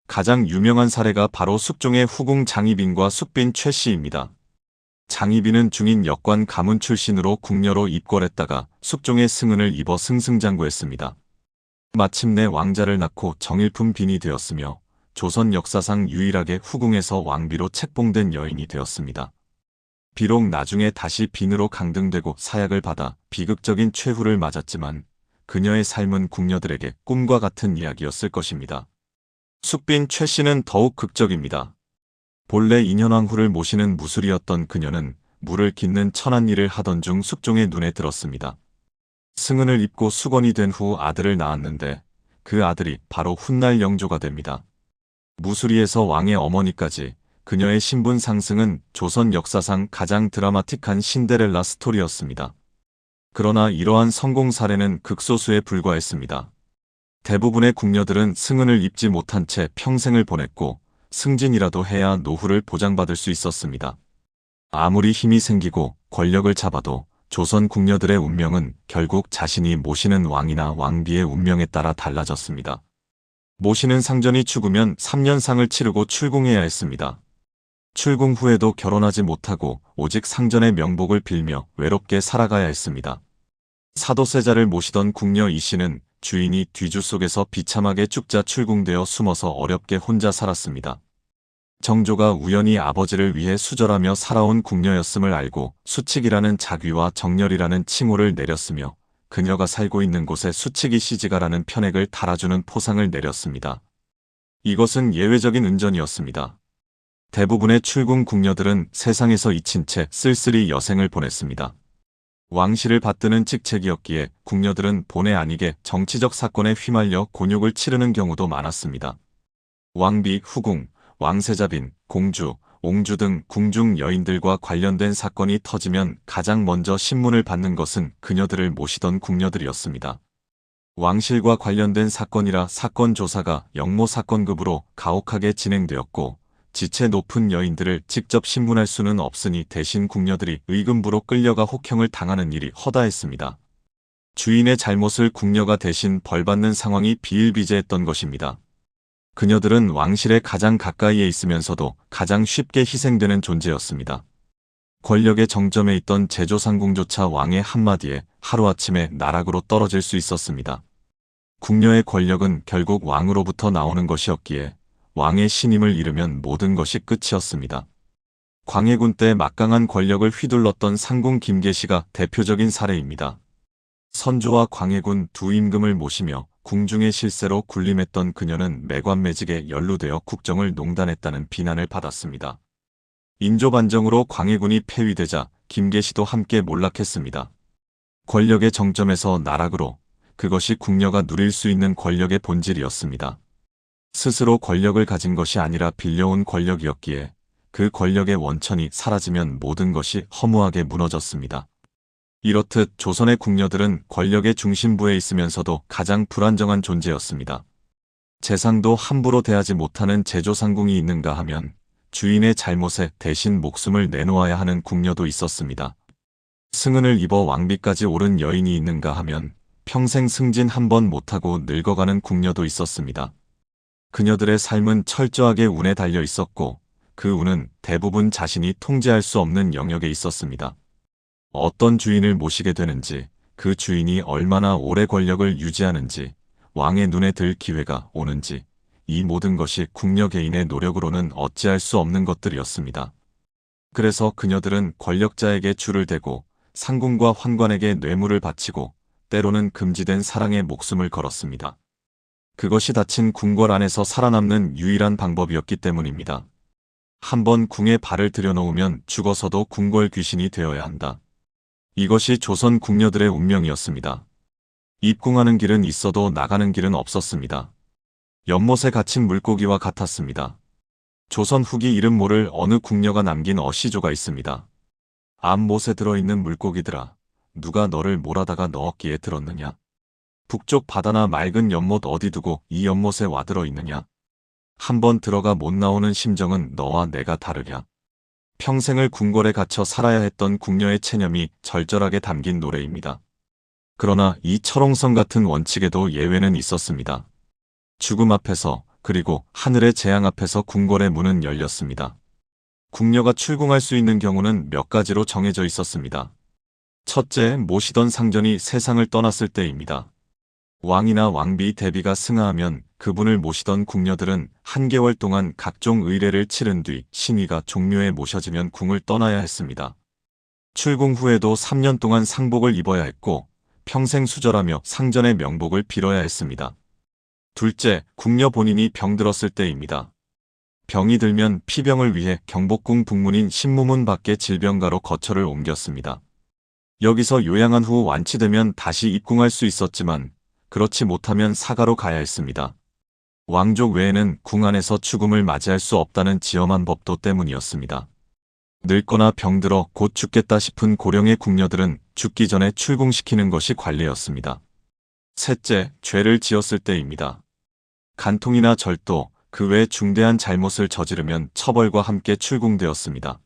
가장 유명한 사례가 바로 숙종의 후궁 장희빈과 숙빈 최씨입니다. 장희빈은 중인 역관 가문 출신으로 궁녀로 입궐했다가 숙종의 승은을 입어 승승장구했습니다. 마침내 왕자를 낳고 정일품 빈이 되었으며 조선 역사상 유일하게 후궁에서 왕비로 책봉된 여인이 되었습니다. 비록 나중에 다시 빈으로 강등되고 사약을 받아 비극적인 최후를 맞았지만 그녀의 삶은 궁녀들에게 꿈과 같은 이야기였을 것입니다. 숙빈 최씨는 더욱 극적입니다. 본래 인현왕후를 모시는 무술이었던 그녀는 물을 깃는 천한 일을 하던 중 숙종의 눈에 들었습니다. 승은을 입고 수건이 된 후 아들을 낳았는데 그 아들이 바로 훗날 영조가 됩니다. 무술이에서 왕의 어머니까지 그녀의 신분 상승은 조선 역사상 가장 드라마틱한 신데렐라 스토리였습니다. 그러나 이러한 성공 사례는 극소수에 불과했습니다. 대부분의 궁녀들은 승은을 입지 못한 채 평생을 보냈고 승진이라도 해야 노후를 보장받을 수 있었습니다. 아무리 힘이 생기고 권력을 잡아도 조선 궁녀들의 운명은 결국 자신이 모시는 왕이나 왕비의 운명에 따라 달라졌습니다. 모시는 상전이 죽으면 3년상을 치르고 출궁해야 했습니다. 출궁 후에도 결혼하지 못하고 오직 상전의 명복을 빌며 외롭게 살아가야 했습니다. 사도세자를 모시던 궁녀 이씨는 주인이 뒤주 속에서 비참하게 죽자 출궁되어 숨어서 어렵게 혼자 살았습니다. 정조가 우연히 아버지를 위해 수절하며 살아온 궁녀였음을 알고 수칙이라는 자귀와 정렬이라는 칭호를 내렸으며 그녀가 살고 있는 곳에 수칙이 시지가라는 편액을 달아주는 포상을 내렸습니다. 이것은 예외적인 은전이었습니다. 대부분의 출궁 궁녀들은 세상에서 잊힌 채 쓸쓸히 여생을 보냈습니다. 왕실을 받드는 직책이었기에 궁녀들은 본의 아니게 정치적 사건에 휘말려 곤욕을 치르는 경우도 많았습니다. 왕비, 후궁, 왕세자빈, 공주, 옹주 등 궁중 여인들과 관련된 사건이 터지면 가장 먼저 신문을 받는 것은 그녀들을 모시던 궁녀들이었습니다. 왕실과 관련된 사건이라 사건 조사가 영모 사건급으로 가혹하게 진행되었고 지체 높은 여인들을 직접 신문할 수는 없으니 대신 궁녀들이 의금부로 끌려가 혹형을 당하는 일이 허다했습니다. 주인의 잘못을 궁녀가 대신 벌받는 상황이 비일비재했던 것입니다. 그녀들은 왕실에 가장 가까이에 있으면서도 가장 쉽게 희생되는 존재였습니다. 권력의 정점에 있던 제조상궁조차 왕의 한마디에 하루아침에 나락으로 떨어질 수 있었습니다. 궁녀의 권력은 결국 왕으로부터 나오는 것이었기에 왕의 신임을 잃으면 모든 것이 끝이었습니다. 광해군 때 막강한 권력을 휘둘렀던 상궁 김계시가 대표적인 사례입니다. 선조와 광해군 두 임금을 모시며 궁중의 실세로 군림했던 그녀는 매관매직에 연루되어 국정을 농단했다는 비난을 받았습니다. 인조반정으로 광해군이 폐위되자 김계시도 함께 몰락했습니다. 권력의 정점에서 나락으로, 그것이 궁녀가 누릴 수 있는 권력의 본질이었습니다. 스스로 권력을 가진 것이 아니라 빌려온 권력이었기에 그 권력의 원천이 사라지면 모든 것이 허무하게 무너졌습니다. 이렇듯 조선의 궁녀들은 권력의 중심부에 있으면서도 가장 불안정한 존재였습니다. 재상도 함부로 대하지 못하는 제조상궁이 있는가 하면 주인의 잘못에 대신 목숨을 내놓아야 하는 궁녀도 있었습니다. 승은을 입어 왕비까지 오른 여인이 있는가 하면 평생 승진 한 번 못하고 늙어가는 궁녀도 있었습니다. 그녀들의 삶은 철저하게 운에 달려 있었고 그 운은 대부분 자신이 통제할 수 없는 영역에 있었습니다. 어떤 주인을 모시게 되는지, 그 주인이 얼마나 오래 권력을 유지하는지, 왕의 눈에 들 기회가 오는지, 이 모든 것이 궁녀 개인의 노력으로는 어찌할 수 없는 것들이었습니다. 그래서 그녀들은 권력자에게 줄을 대고 상궁과 환관에게 뇌물을 바치고 때로는 금지된 사랑에 목숨을 걸었습니다. 그것이 닫힌 궁궐 안에서 살아남는 유일한 방법이었기 때문입니다. 한번 궁에 발을 들여놓으면 죽어서도 궁궐 귀신이 되어야 한다. 이것이 조선 궁녀들의 운명이었습니다. 입궁하는 길은 있어도 나가는 길은 없었습니다. 연못에 갇힌 물고기와 같았습니다. 조선 후기 이름 모를 어느 궁녀가 남긴 어시조가 있습니다. 암못에 들어있는 물고기들아, 누가 너를 몰아다가 넣었기에 들었느냐? 북쪽 바다나 맑은 연못 어디 두고 이 연못에 와들어 있느냐? 한번 들어가 못 나오는 심정은 너와 내가 다르랴. 평생을 궁궐에 갇혀 살아야 했던 궁녀의 체념이 절절하게 담긴 노래입니다. 그러나 이 철옹성 같은 원칙에도 예외는 있었습니다. 죽음 앞에서 그리고 하늘의 재앙 앞에서 궁궐의 문은 열렸습니다. 궁녀가 출궁할 수 있는 경우는 몇 가지로 정해져 있었습니다. 첫째, 모시던 상전이 세상을 떠났을 때입니다. 왕이나 왕비, 대비가 승하하면 그분을 모시던 궁녀들은 한 개월 동안 각종 의례를 치른 뒤 신위가 종묘에 모셔지면 궁을 떠나야 했습니다. 출궁 후에도 3년 동안 상복을 입어야 했고 평생 수절하며 상전의 명복을 빌어야 했습니다. 둘째, 궁녀 본인이 병들었을 때입니다. 병이 들면 피병을 위해 경복궁 북문인 신무문 밖에 질병가로 거처를 옮겼습니다. 여기서 요양한 후 완치되면 다시 입궁할 수 있었지만 그렇지 못하면 사가로 가야 했습니다. 왕족 외에는 궁 안에서 죽음을 맞이할 수 없다는 지엄한 법도 때문이었습니다. 늙거나 병들어 곧 죽겠다 싶은 고령의 궁녀들은 죽기 전에 출궁시키는 것이 관례였습니다. 셋째, 죄를 지었을 때입니다. 간통이나 절도, 그 외 중대한 잘못을 저지르면 처벌과 함께 출궁되었습니다.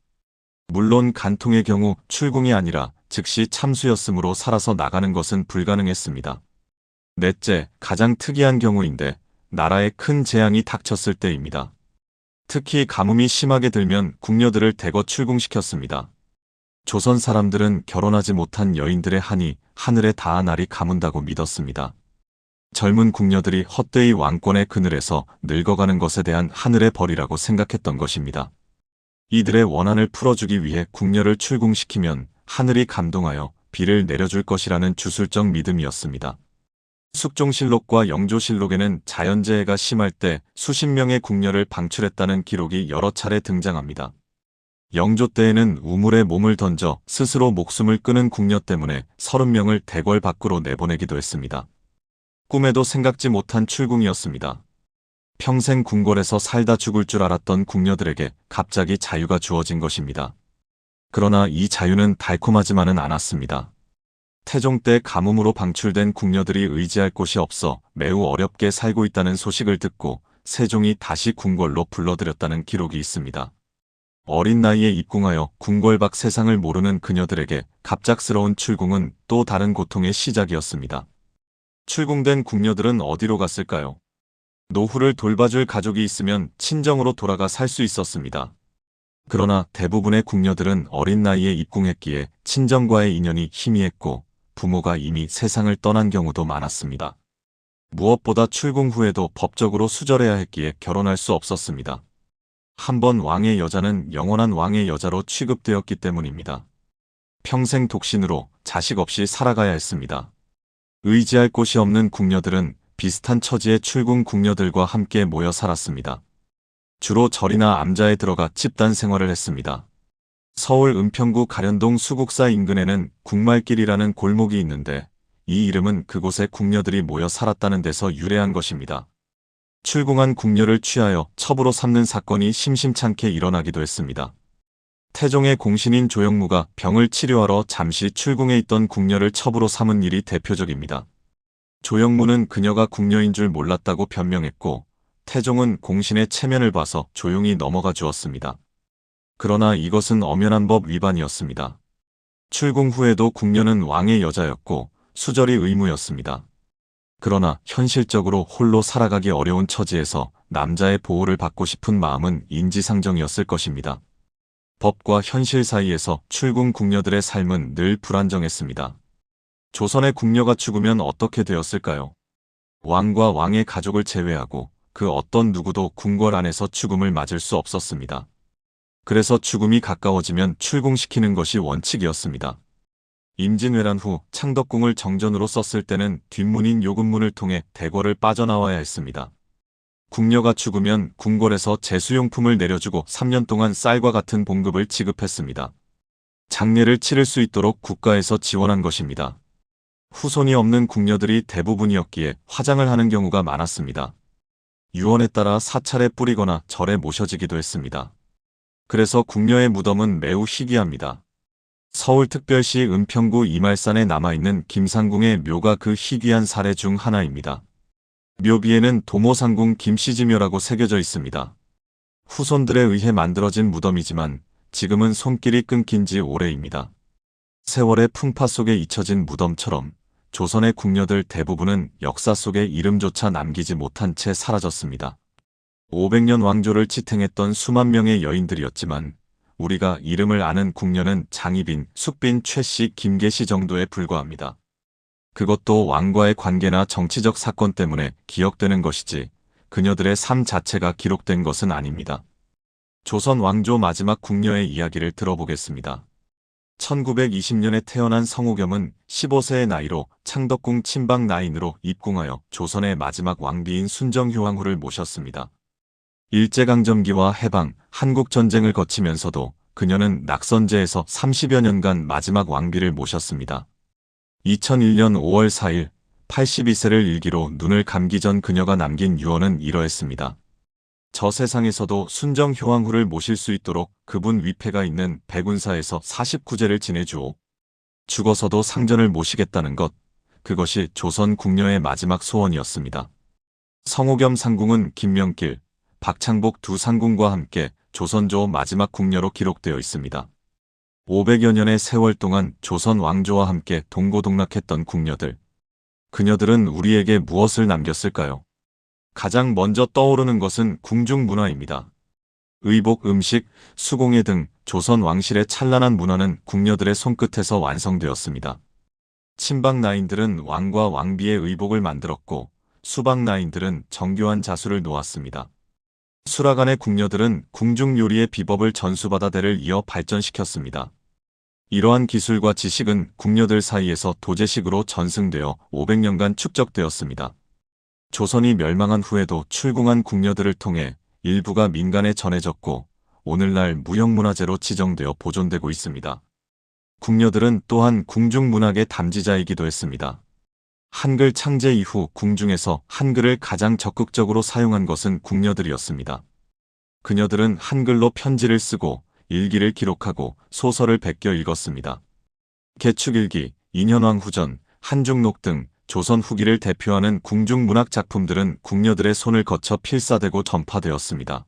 물론 간통의 경우 출궁이 아니라 즉시 참수였으므로 살아서 나가는 것은 불가능했습니다. 넷째, 가장 특이한 경우인데 나라에 큰 재앙이 닥쳤을 때입니다. 특히 가뭄이 심하게 들면 궁녀들을 대거 출궁시켰습니다. 조선 사람들은 결혼하지 못한 여인들의 한이 하늘에 닿아날이 가문다고 믿었습니다. 젊은 궁녀들이 헛되이 왕권의 그늘에서 늙어가는 것에 대한 하늘의 벌이라고 생각했던 것입니다. 이들의 원한을 풀어주기 위해 궁녀를 출궁시키면 하늘이 감동하여 비를 내려줄 것이라는 주술적 믿음이었습니다. 숙종실록과 영조실록에는 자연재해가 심할 때 수십 명의 궁녀를 방출했다는 기록이 여러 차례 등장합니다. 영조 때에는 우물에 몸을 던져 스스로 목숨을 끊은 궁녀 때문에 30명을 대궐 밖으로 내보내기도 했습니다. 꿈에도 생각지 못한 출궁이었습니다. 평생 궁궐에서 살다 죽을 줄 알았던 궁녀들에게 갑자기 자유가 주어진 것입니다. 그러나 이 자유는 달콤하지만은 않았습니다. 태종 때 가뭄으로 방출된 궁녀들이 의지할 곳이 없어 매우 어렵게 살고 있다는 소식을 듣고 세종이 다시 궁궐로 불러들였다는 기록이 있습니다. 어린 나이에 입궁하여 궁궐 밖 세상을 모르는 그녀들에게 갑작스러운 출궁은 또 다른 고통의 시작이었습니다. 출궁된 궁녀들은 어디로 갔을까요? 노후를 돌봐줄 가족이 있으면 친정으로 돌아가 살 수 있었습니다. 그러나 대부분의 궁녀들은 어린 나이에 입궁했기에 친정과의 인연이 희미했고 부모가 이미 세상을 떠난 경우도 많았습니다. 무엇보다 출궁 후에도 법적으로 수절해야 했기에 결혼할 수 없었습니다. 한번 왕의 여자는 영원한 왕의 여자로 취급되었기 때문입니다. 평생 독신으로 자식 없이 살아가야 했습니다. 의지할 곳이 없는 궁녀들은 비슷한 처지의 출궁 궁녀들과 함께 모여 살았습니다. 주로 절이나 암자에 들어가 집단 생활을 했습니다. 서울 은평구 가련동 수국사 인근에는 국말길이라는 골목이 있는데 이 이름은 그곳에 궁녀들이 모여 살았다는 데서 유래한 것입니다. 출궁한 궁녀를 취하여 첩으로 삼는 사건이 심심찮게 일어나기도 했습니다. 태종의 공신인 조영무가 병을 치료하러 잠시 출궁에 있던 궁녀를 첩으로 삼은 일이 대표적입니다. 조영무는 그녀가 궁녀인 줄 몰랐다고 변명했고 태종은 공신의 체면을 봐서 조용히 넘어가 주었습니다. 그러나 이것은 엄연한 법 위반이었습니다. 출궁 후에도 궁녀는 왕의 여자였고 수절이 의무였습니다. 그러나 현실적으로 홀로 살아가기 어려운 처지에서 남자의 보호를 받고 싶은 마음은 인지상정이었을 것입니다. 법과 현실 사이에서 출궁 궁녀들의 삶은 늘 불안정했습니다. 조선의 궁녀가 죽으면 어떻게 되었을까요? 왕과 왕의 가족을 제외하고 그 어떤 누구도 궁궐 안에서 죽음을 맞을 수 없었습니다. 그래서 죽음이 가까워지면 출궁시키는 것이 원칙이었습니다. 임진왜란 후 창덕궁을 정전으로 썼을 때는 뒷문인 요금문을 통해 대궐을 빠져나와야 했습니다. 궁녀가 죽으면 궁궐에서 제수용품을 내려주고 3년 동안 쌀과 같은 봉급을 지급했습니다. 장례를 치를 수 있도록 국가에서 지원한 것입니다. 후손이 없는 궁녀들이 대부분이었기에 화장을 하는 경우가 많았습니다. 유언에 따라 사찰에 뿌리거나 절에 모셔지기도 했습니다. 그래서 궁녀의 무덤은 매우 희귀합니다. 서울특별시 은평구 이말산에 남아있는 김상궁의 묘가 그 희귀한 사례 중 하나입니다. 묘비에는 도모상궁 김씨지묘라고 새겨져 있습니다. 후손들에 의해 만들어진 무덤이지만 지금은 손길이 끊긴 지 오래입니다. 세월의 풍파 속에 잊혀진 무덤처럼 조선의 궁녀들 대부분은 역사 속에 이름조차 남기지 못한 채 사라졌습니다. 500년 왕조를 지탱했던 수만 명의 여인들이었지만 우리가 이름을 아는 궁녀는 장희빈, 숙빈, 최씨, 김계씨 정도에 불과합니다. 그것도 왕과의 관계나 정치적 사건 때문에 기억되는 것이지 그녀들의 삶 자체가 기록된 것은 아닙니다. 조선 왕조 마지막 궁녀의 이야기를 들어보겠습니다. 1920년에 태어난 성옥염은 15세의 나이로 창덕궁 친박 나인으로 입궁하여 조선의 마지막 왕비인 순정효왕후를 모셨습니다. 일제강점기와 해방, 한국전쟁을 거치면서도 그녀는 낙선제에서 30여 년간 마지막 왕비를 모셨습니다. 2001년 5월 4일 82세를 일기로 눈을 감기 전 그녀가 남긴 유언은 이러했습니다. 저 세상에서도 순정효왕후를 모실 수 있도록 그분 위패가 있는 백운사에서 49제를 지내주오. 죽어서도 상전을 모시겠다는 것, 그것이 조선 궁녀의 마지막 소원이었습니다. 성옥염 상궁은 김명길, 박창복 두 상궁과 함께 조선조 마지막 궁녀로 기록되어 있습니다. 500여 년의 세월 동안 조선 왕조와 함께 동고동락했던 궁녀들. 그녀들은 우리에게 무엇을 남겼을까요? 가장 먼저 떠오르는 것은 궁중 문화입니다. 의복, 음식, 수공예 등 조선 왕실의 찬란한 문화는 궁녀들의 손끝에서 완성되었습니다. 친박 나인들은 왕과 왕비의 의복을 만들었고 수박 나인들은 정교한 자수를 놓았습니다. 수라간의 궁녀들은 궁중 요리의 비법을 전수받아 대를 이어 발전시켰습니다. 이러한 기술과 지식은 궁녀들 사이에서 도제식으로 전승되어 500년간 축적되었습니다. 조선이 멸망한 후에도 출궁한 궁녀들을 통해 일부가 민간에 전해졌고 오늘날 무형문화재로 지정되어 보존되고 있습니다. 궁녀들은 또한 궁중문학의 담지자이기도 했습니다. 한글 창제 이후 궁중에서 한글을 가장 적극적으로 사용한 것은 궁녀들이었습니다. 그녀들은 한글로 편지를 쓰고 일기를 기록하고 소설을 베껴 읽었습니다. 개축일기, 인현왕후전, 한중록 등 조선 후기를 대표하는 궁중문학 작품들은 궁녀들의 손을 거쳐 필사되고 전파되었습니다.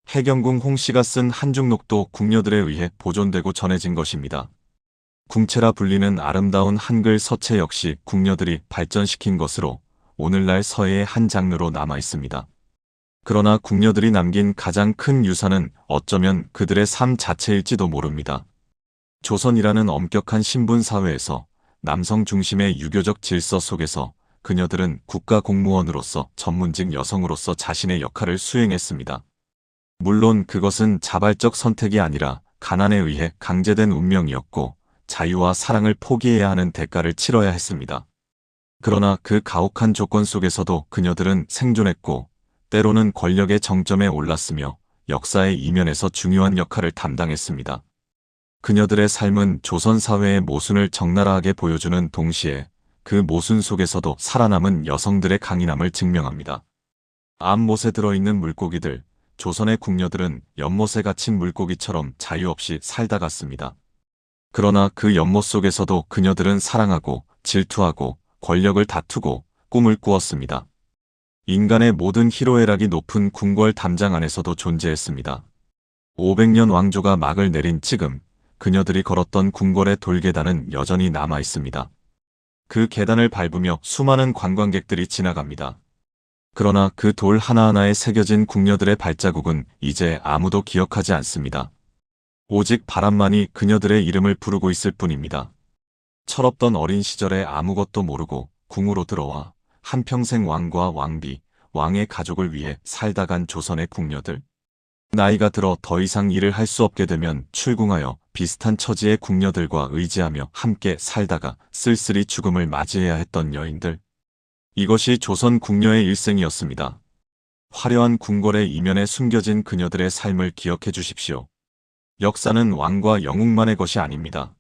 해경궁 홍씨가 쓴 한중록도 궁녀들에 의해 보존되고 전해진 것입니다. 궁체라 불리는 아름다운 한글 서체 역시 궁녀들이 발전시킨 것으로 오늘날 서예의 한 장르로 남아 있습니다. 그러나 궁녀들이 남긴 가장 큰 유산은 어쩌면 그들의 삶 자체일지도 모릅니다. 조선이라는 엄격한 신분 사회에서 남성 중심의 유교적 질서 속에서 그녀들은 국가 공무원으로서 전문직 여성으로서 자신의 역할을 수행했습니다. 물론 그것은 자발적 선택이 아니라 가난에 의해 강제된 운명이었고 자유와 사랑을 포기해야 하는 대가를 치러야 했습니다. 그러나 그 가혹한 조건 속에서도 그녀들은 생존했고 때로는 권력의 정점에 올랐으며 역사의 이면에서 중요한 역할을 담당했습니다. 그녀들의 삶은 조선 사회의 모순을 적나라하게 보여주는 동시에 그 모순 속에서도 살아남은 여성들의 강인함을 증명합니다. 암못에 들어있는 물고기들, 조선의 궁녀들은 연못에 갇힌 물고기처럼 자유 없이 살다 갔습니다. 그러나 그 연못 속에서도 그녀들은 사랑하고 질투하고 권력을 다투고 꿈을 꾸었습니다. 인간의 모든 희로애락이 높은 궁궐 담장 안에서도 존재했습니다. 500년 왕조가 막을 내린 지금 그녀들이 걸었던 궁궐의 돌계단은 여전히 남아 있습니다. 그 계단을 밟으며 수많은 관광객들이 지나갑니다. 그러나 그 돌 하나하나에 새겨진 궁녀들의 발자국은 이제 아무도 기억하지 않습니다. 오직 바람만이 그녀들의 이름을 부르고 있을 뿐입니다. 철없던 어린 시절에 아무것도 모르고 궁으로 들어와 한평생 왕과 왕비, 왕의 가족을 위해 살다 간 조선의 궁녀들. 나이가 들어 더 이상 일을 할 수 없게 되면 출궁하여 비슷한 처지의 궁녀들과 의지하며 함께 살다가 쓸쓸히 죽음을 맞이해야 했던 여인들. 이것이 조선 궁녀의 일생이었습니다. 화려한 궁궐의 이면에 숨겨진 그녀들의 삶을 기억해 주십시오. 역사는 왕과 영웅만의 것이 아닙니다.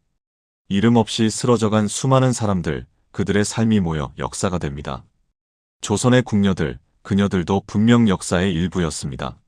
이름 없이 쓰러져간 수많은 사람들, 그들의 삶이 모여 역사가 됩니다. 조선의 궁녀들, 그녀들도 분명 역사의 일부였습니다.